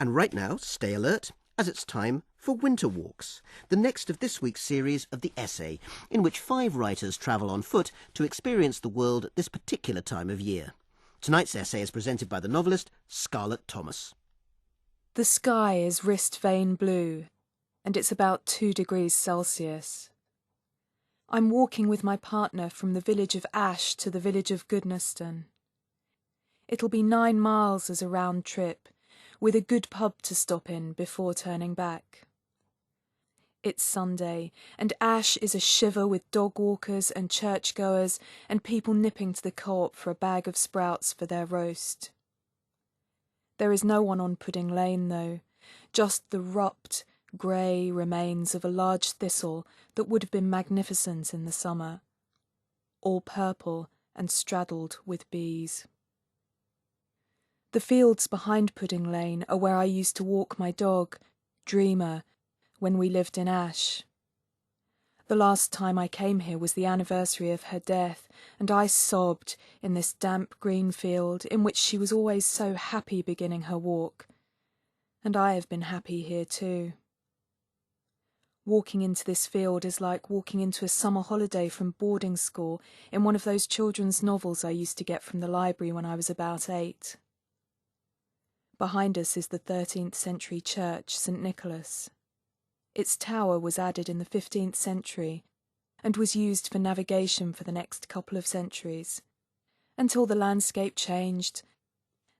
And right now, stay alert, as it's time for Winter Walks, the next of this week's series of The Essay, in which 5 writers travel on foot to experience the world at this particular time of year. Tonight's essay is presented by the novelist Scarlett Thomas. The sky is wrist vein blue, and it's about 2 degrees Celsius. I'm walking with my partner from the village of Ash to the village of Goodnestone. It'll be 9 miles as a round trip, with a good pub to stop in before turning back. It's Sunday, and Ash is a shiver with dog walkers and churchgoers and people nipping to the co-op for a bag of sprouts for their roast. There is no one on Pudding Lane, though, just the rupped, grey remains of a large thistle that would have been magnificent in the summer, all purple and straddled with bees. The fields behind Pudding Lane are where I used to walk my dog, Dreamer, when we lived in Ash. The last time I came here was the anniversary of her death, and I sobbed in this damp green field in which she was always so happy beginning her walk. And I have been happy here too. Walking into this field is like walking into a summer holiday from boarding school in one of those children's novels I used to get from the library when I was about 8. Behind us is the 13th century church, St. Nicholas. Its tower was added in the 15th century and was used for navigation for the next couple of centuries, until the landscape changed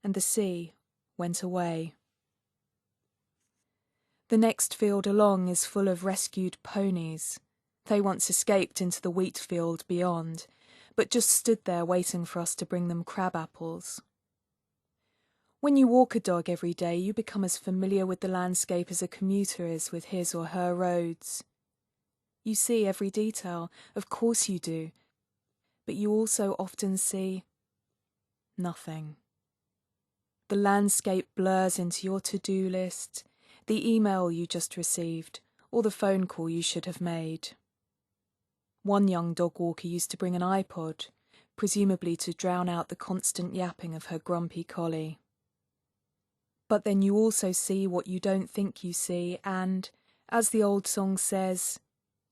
and the sea went away. The next field along is full of rescued ponies. They once escaped into the wheat field beyond, but just stood there waiting for us to bring them crab apples. When you walk a dog every day, you become as familiar with the landscape as a commuter is with his or her roads. You see every detail, of course you do, but you also often see nothing. The landscape blurs into your to-do list, the email you just received, or the phone call you should have made. One young dog walker used to bring an iPod, presumably to drown out the constant yapping of her grumpy collie. But then you also see what you don't think you see, and, as the old song says,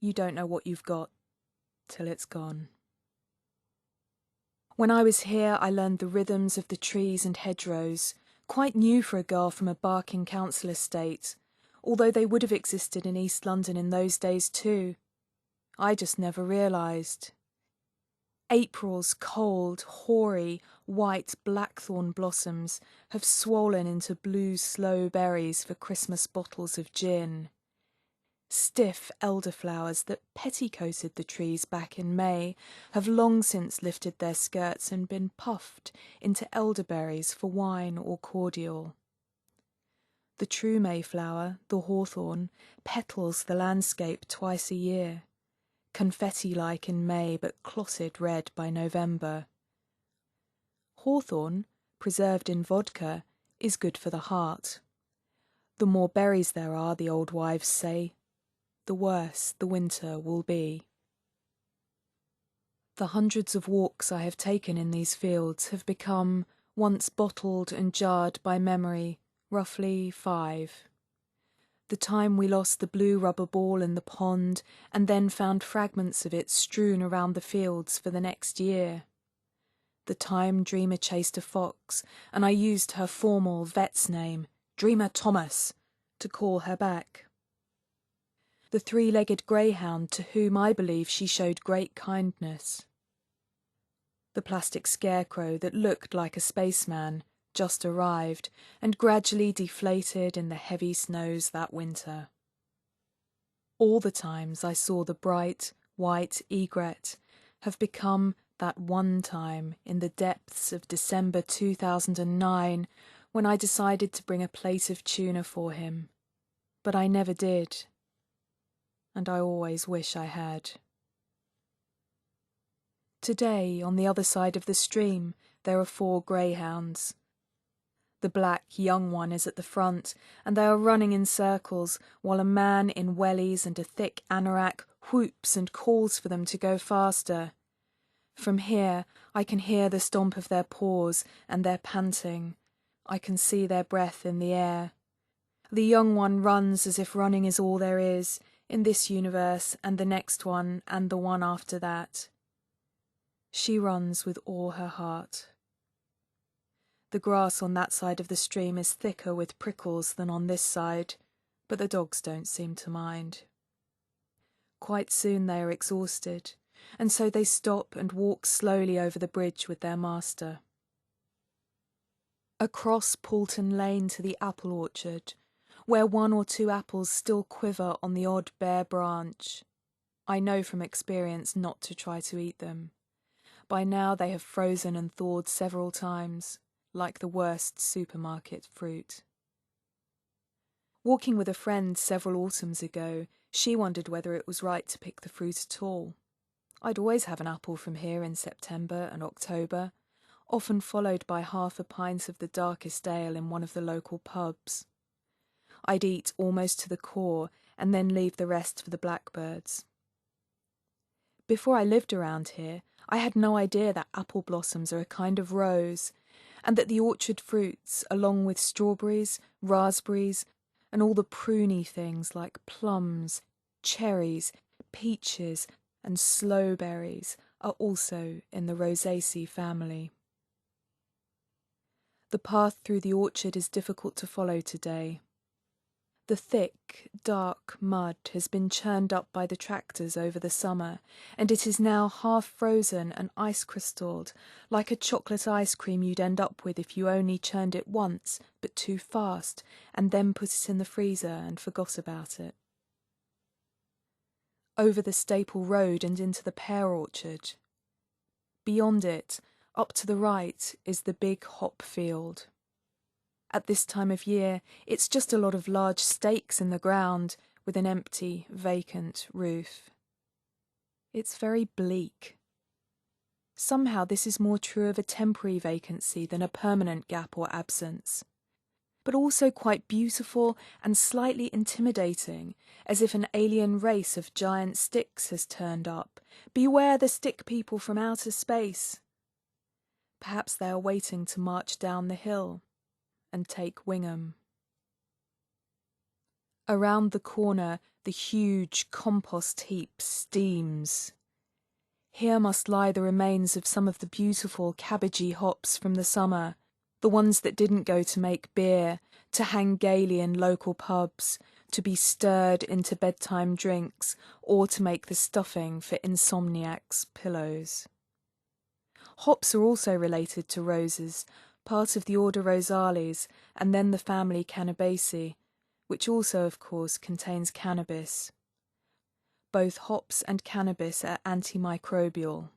you don't know what you've got till it's gone. When I was here, I learned the rhythms of the trees and hedgerows, quite new for a girl from a barking council estate, although they would have existed in East London in those days too. I just never realised. April's cold, hoary, white blackthorn blossoms have swollen into blue sloe berries for Christmas bottles of gin. Stiff elderflowers that petticoated the trees back in May have long since lifted their skirts and been puffed into elderberries for wine or cordial. The true Mayflower, the hawthorn, petals the landscape twice a year, confetti-like in May but clotted red by November. Hawthorn, preserved in vodka, is good for the heart. The more berries there are, the old wives say, the worse the winter will be. The hundreds of walks I have taken in these fields have become, once bottled and jarred by memory, roughly 5. The time we lost the blue rubber ball in the pond and then found fragments of it strewn around the fields for the next year. The time Dreamer chased a fox and I used her formal vet's name, Dreamer Thomas, to call her back. The 3-legged greyhound to whom I believe she showed great kindness. The plastic scarecrow that looked like a spaceman just arrived and gradually deflated in the heavy snows that winter. All the times I saw the bright, white egret have become that one time in the depths of December 2009 when I decided to bring a plate of tuna for him. But I never did. And I always wish I had. Today, on the other side of the stream, there are 4 greyhounds. The black young one is at the front, and they are running in circles, while a man in wellies and a thick anorak whoops and calls for them to go faster. From here, I can hear the stomp of their paws and their panting. I can see their breath in the air. The young one runs as if running is all there is, in this universe and the next one and the one after that. She runs with all her heart. The grass on that side of the stream is thicker with prickles than on this side, but the dogs don't seem to mind. Quite soon they are exhausted, and so they stop and walk slowly over the bridge with their master. Across Poulton Lane to the apple orchard, where 1 or 2 apples still quiver on the odd bare branch. I know from experience not to try to eat them. By now they have frozen and thawed several times, like the worst supermarket fruit. Walking with a friend several autumns ago, she wondered whether it was right to pick the fruit at all. I'd always have an apple from here in September and October, often followed by half a pint of the darkest ale in one of the local pubs. I'd eat almost to the core and then leave the rest for the blackbirds. Before I lived around here, I had no idea that apple blossoms are a kind of rose, and that the orchard fruits, along with strawberries, raspberries, and all the pruny things like plums, cherries, peaches, and slowberries, are also in the Rosaceae family. The path through the orchard is difficult to follow today. The thick, dark mud has been churned up by the tractors over the summer, and it is now half frozen and ice-crystalled, like a chocolate ice cream you'd end up with if you only churned it once, but too fast, and then put it in the freezer and forgot about it. Over the Staple Road and into the pear orchard. Beyond it, up to the right, is the big hop field. At this time of year, it's just a lot of large stakes in the ground with an empty, vacant roof. It's very bleak. Somehow this is more true of a temporary vacancy than a permanent gap or absence, but also quite beautiful and slightly intimidating, as if an alien race of giant sticks has turned up. Beware the stick people from outer space. Perhaps they are waiting to march down the hill and take Wingham. Around the corner, the huge compost heap steams. Here must lie the remains of some of the beautiful cabbagey hops from the summer, the ones that didn't go to make beer, to hang gaily in local pubs, to be stirred into bedtime drinks, or to make the stuffing for insomniacs' pillows. Hops are also related to roses, part of the order Rosales, and then the family Cannabaceae, which also, of course, contains cannabis. Both hops and cannabis are antimicrobial.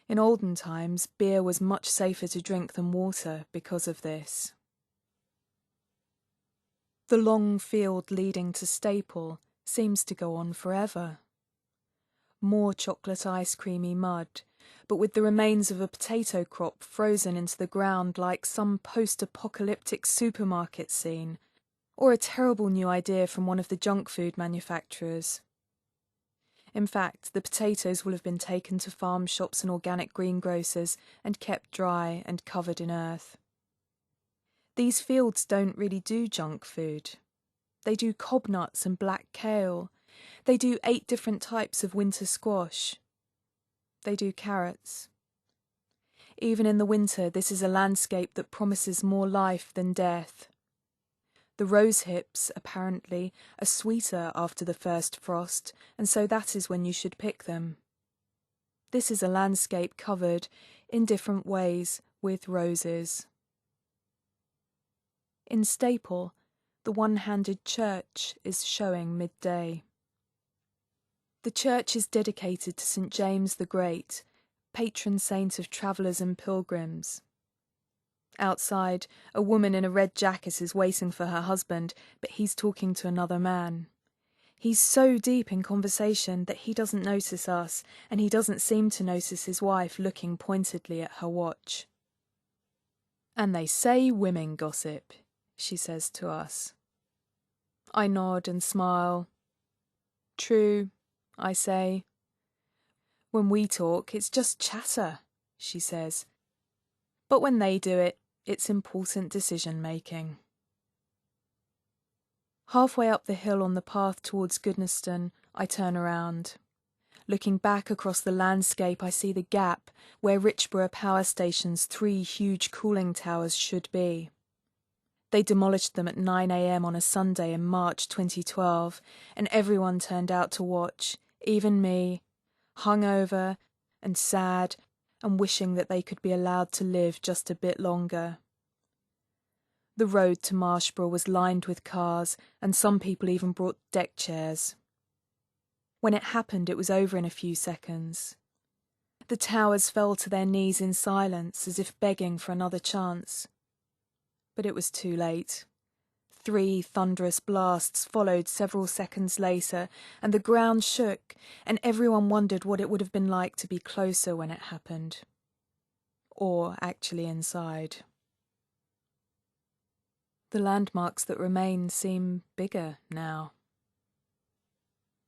In olden times, beer was much safer to drink than water because of this. The long field leading to Staple seems to go on forever. More chocolate ice creamy mud, but with the remains of a potato crop frozen into the ground like some post-apocalyptic supermarket scene, or a terrible new idea from one of the junk food manufacturers. In fact, the potatoes will have been taken to farm shops and organic greengrocers and kept dry and covered in earth. These fields don't really do junk food. They do cob nuts and black kale. They do 8 different types of winter squash. They do carrots. Even in the winter, this is a landscape that promises more life than death. The rose hips, apparently, are sweeter after the first frost, and so that is when you should pick them. This is a landscape covered, in different ways, with roses. In Staple, the one-handed church is showing midday. The church is dedicated to St. James the Great, patron saint of travellers and pilgrims. Outside, a woman in a red jacket is waiting for her husband, but he's talking to another man. He's so deep in conversation that he doesn't notice us, and he doesn't seem to notice his wife looking pointedly at her watch. "And they say women gossip," she says to us. I nod and smile. "True," I say. "When we talk, it's just chatter," she says. "But when they do it, it's important decision-making." Halfway up the hill on the path towards Goodnestone, I turn around. Looking back across the landscape, I see the gap where Richborough Power Station's 3 huge cooling towers should be. They demolished them at 9 a.m. on a Sunday in March 2012, and everyone turned out to watch, even me, hungover and sad and wishing that they could be allowed to live just a bit longer. The road to Marshborough was lined with cars, and some people even brought deck chairs. When it happened, it was over in a few seconds. The towers fell to their knees in silence, as if begging for another chance. But it was too late. 3 thunderous blasts followed several seconds later, and the ground shook, and everyone wondered what it would have been like to be closer when it happened. Or actually inside. The landmarks that remain seem bigger now.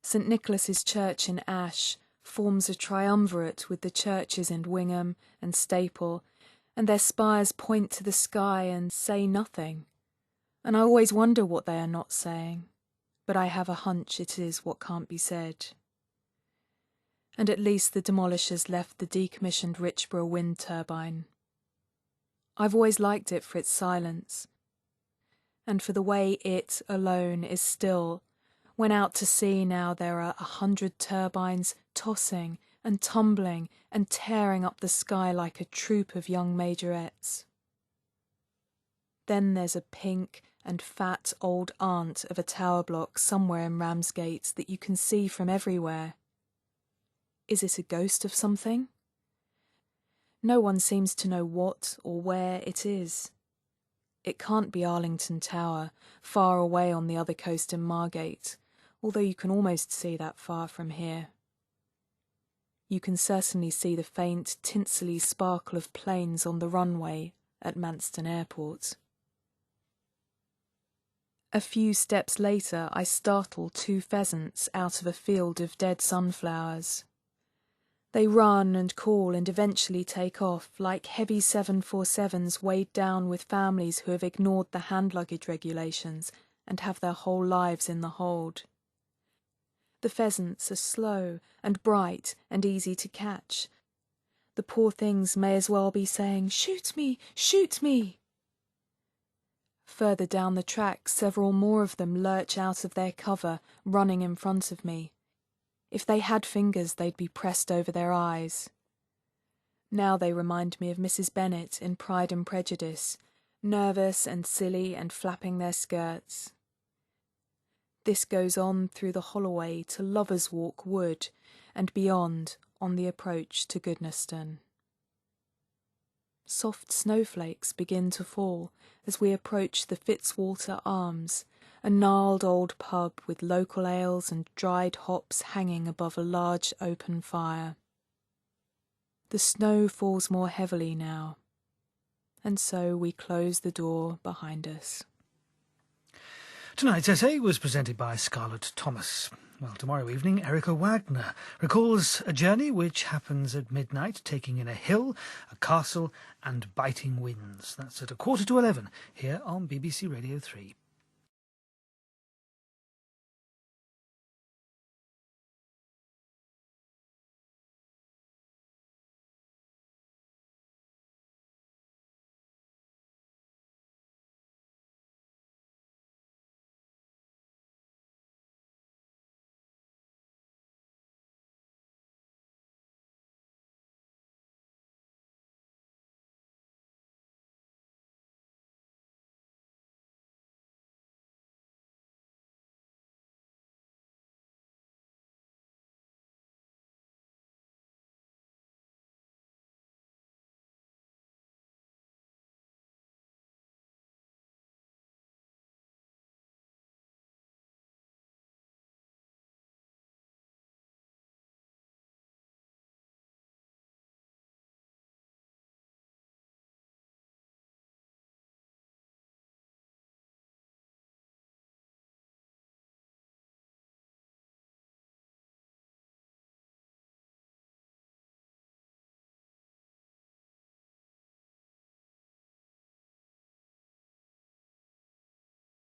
St. Nicholas's Church in Ash forms a triumvirate with the churches in Wingham and Staple, and their spires point to the sky and say nothing. And I always wonder what they are not saying, but I have a hunch it is what can't be said. And at least the demolishers left the decommissioned Richborough wind turbine. I've always liked it for its silence, and for the way it alone is still, when out to sea now there are 100 turbines tossing and tumbling and tearing up the sky like a troop of young majorettes. Then there's a pink and fat old aunt of a tower block somewhere in Ramsgate that you can see from everywhere. Is it a ghost of something? No one seems to know what or where it is. It can't be Arlington Tower, far away on the other coast in Margate, although you can almost see that far from here. You can certainly see the faint, tinsely sparkle of planes on the runway at Manston Airport. A few steps later, I startle 2 pheasants out of a field of dead sunflowers. They run and call and eventually take off, like heavy 747s weighed down with families who have ignored the hand luggage regulations and have their whole lives in the hold. The pheasants are slow and bright and easy to catch. The poor things may as well be saying, "Shoot me! Shoot me!" Further down the track, several more of them lurch out of their cover, running in front of me. If they had fingers, they'd be pressed over their eyes. Now they remind me of Mrs. Bennet in Pride and Prejudice, nervous and silly and flapping their skirts. This goes on through the Holloway to Lovers' Walk Wood, and beyond on the approach to Goodnestone. Soft snowflakes begin to fall as we approach the Fitzwalter Arms, a gnarled old pub with local ales and dried hops hanging above a large open fire. The snow falls more heavily now, and so we close the door behind us. Tonight's essay was presented by Scarlett Thomas. Well, tomorrow evening, Erica Wagner recalls a journey which happens at midnight, taking in a hill, a castle and biting winds. That's at 11:15 here on BBC Radio 3.